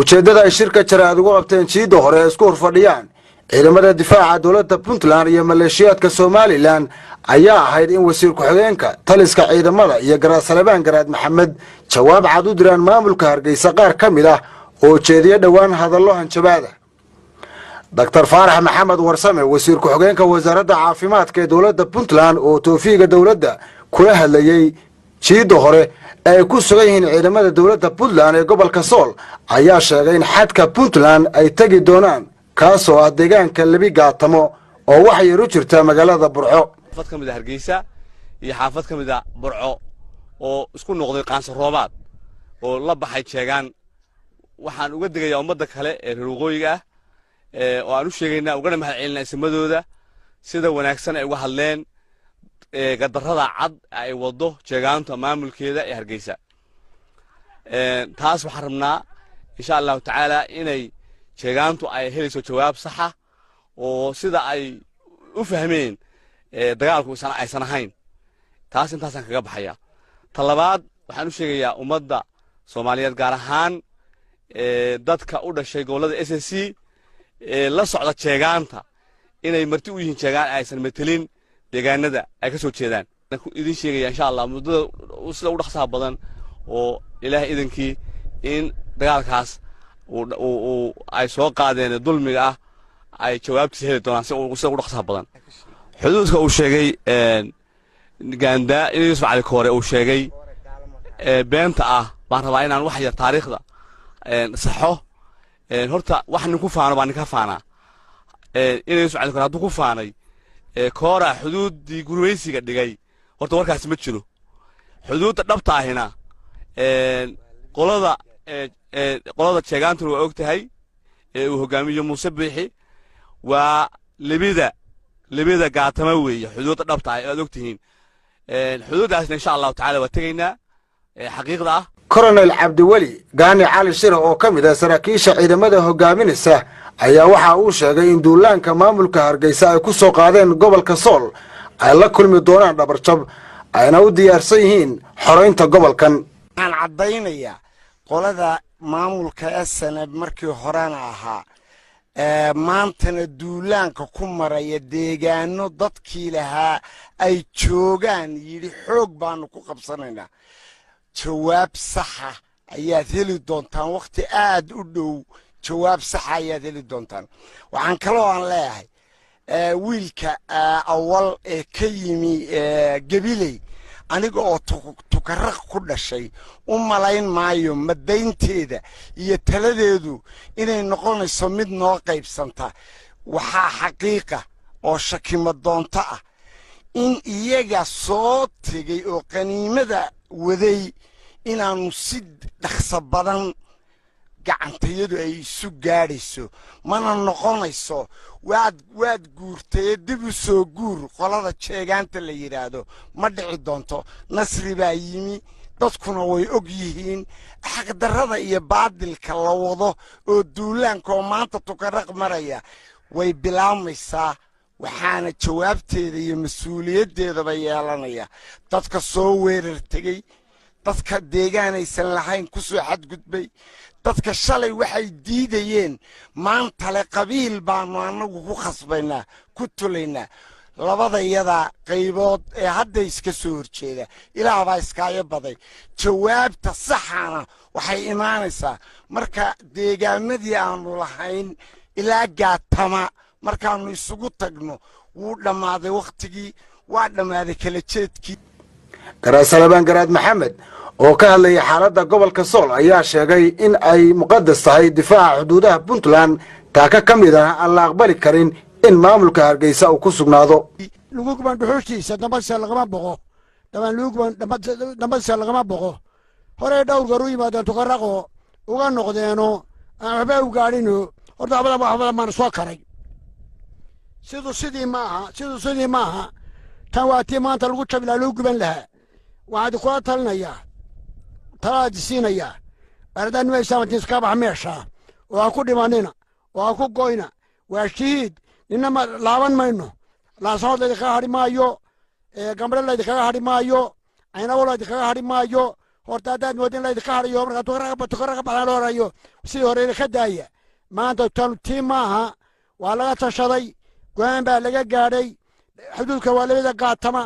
ujeedada ay shirka jaraa'id ugu qabteen jiida hore isku horfadhiyaan ciidamada difaaca dowladda Puntland iyo maleeshiyaadka Somaliland ayaa ahayd in wasiir ku-xigeenka taliska ciidamada iyo Garaad Garaad Maxamed jawaab cad u diraan maamulka Hargeysa qaar ka mid ah oo jeediya dhawaan hadallo hanjabaada. Dr. Faarax Maxamed Warsame wasiir ku-xigeenka wasaaradda caafimaadka ee dowladda Puntland oo toofiiga dowladda kula hadlayay jiida hore ay ku sugan yihiin ciidamada dowladda Puntland ee gobolka Sool ayaa sheegay in xadka Puntland ay tagi doonaan kaasoo ah deegaanka Labi Gaatamo oo wax yar u jirta magaalada Burco. xaafad ka mid ah Hargeysa iyo xaafad ka mid ah Burco oo isku noqday qaanso roobaad oo la baxay jeegaan waxaan uga digayaa ummadda kale ee reer waqooyiga ah oo aan u sheegaynaa ugana mahad celinaa ismadooda sida wanaagsan ay uga hadleen gadarrada cad ay wado jeegaanta maamulkeeda ee Hargeysa taas waxaan rabnaa insha Allah tacaala inay jeegaantu ay helayso jawaab sax ah oo sida ay u fahmeen dagaalku aysan ahayn taas intaasan kaga baxaya talabaad waxaan u sheegayaa ummadda Soomaaliyeed gaar ahaan dadka u dhashay gobolada SSC la socda jeegaanta inay marti u yihiin jeegaan aysan metelin deegaanada ay ka soo jeedaan idin sheegaya insha Allah muddada sida u dhaqsaha badan oo Ilaahay idinkii in dagaalkaas ay soo qaadeen dulmiga ah ay jawaabtiisa heli doonaan sida u dhaqsaha badan xuduudka uu sheegay Ganda Yusuf Cali Koore uu sheegay beenta ah baan rabaa inaan wax yar taariikhda saxo horta wax nin ku faano baan ka faanaa Yusuf Cali Koore hadduu ku faanay koora xuduudii gurweysiga dhigay horta warkaas ma jiro xuduudda dhabta ahina qolada jeegaantu waa ogtahay uu hogaamiyo Muuse Biixi waa Labida Gaatamo weeye xuduudda dhabta ah aad ogtihiin xuduudaasna insha Allah tacaala waa tagaynaa xaqiiqda ah. Colonel Cabdiwali Gaani Cali Shir oo ka mid ah saraakiisha ciidamada hogaaminaysa ayaa waxa uu sheegay in duulaanka maamulka Hargeysa ay ku soo qaadeen gobolka Sool ay la kulmi doonaan dhabarjab ayna u diyaarsan yihiin xoreynta gobolkan. Aan cadeynaya qolada maamulka SNB markii horena ahaa maantana duulaanka ku maraya deegaano dadkii lahaa ay joogaan yiri xoog baanu ku qabsanaynaa jawaab sax ah ayaad heli doontaan waqti aad u dhow jawaab sax ah ayaad heli doontaan waxaan kaloo aan leeyahay wiilka awal ee ka yimi Gabiley aniga oo tukaraq ku dhashay u malayn maayo madaynteeda iyo taladeedu inay noqonayso mid noo qaybsanta waxa xaqiiqa oo shakima doonta ah in iyaga soo tagay oo qaniimada waday inaanu si dhaqso badan gacantayadu ay isu gaadhayso mana noqonayso waad guurtay dib u soo guur qolada jeegaanta la yiraahdo ma dhici doonto nasri baa yimi dadkuna way og yihiin xaq darrada iyo baadilka la wado oo duulaanka oo maanta tukaraq maraya way bilaamaysaa waxaana jawaabteeda iyo mas'uuliyaddeedaba yeelanaya dadka soo weerar tagay dadka deegaanaysan lahayn ku soo xadgudbay dadka shalay waxay diidayeen maanta le qabiil baanu anagu ku khasbaynaa ku tulaynaa labadayada qaybood ee hadda iska soo horjeeda ilaa baa iskaaga baday jawaabta saxana waxay imaanaysaa marka deegaamadii aanu lahayn ilaa Gaatama markaanu isugu tagno wuu dhamaaday waqtigii waa dhamaaday kala jeedkii. Garaad Maxamed oo ka hadlayay xaaladda gobolka Sool ayaa sheegay in ay muqaddas tahay difaaca xuduudaha Puntland taaka ka mid ah aan la aqbali karin in maamulka Hargeysa uu ku sugnaado. Lugubaan dhuxushiisa dambalsa lagama boqo hore dhowr gaar u yimaadaan tukaraqo uga noqdeeno aan waxba u gaadhino horta waxba maan soo karay sidii maaha tan waa tii maanta lagu jabilaa loo guban lahaa waxaad kula talinayaa talaad siinaya ardan meesha inta iska bax meesha oo ku dhimanina oo ku goyna waa shiid inama laaban mayno la soo dadka hari maayo gambadha la dadka hari maayo ayna wala dadka hari maayo horta haddaad moodin laydinka hadhayo markaa tukaraga baxdaan loo horayo sidii hore ka daaya maanta tan tii maaha waa laga tashaday go-aan baa laga gaadhay xuduudka waa labada qaatama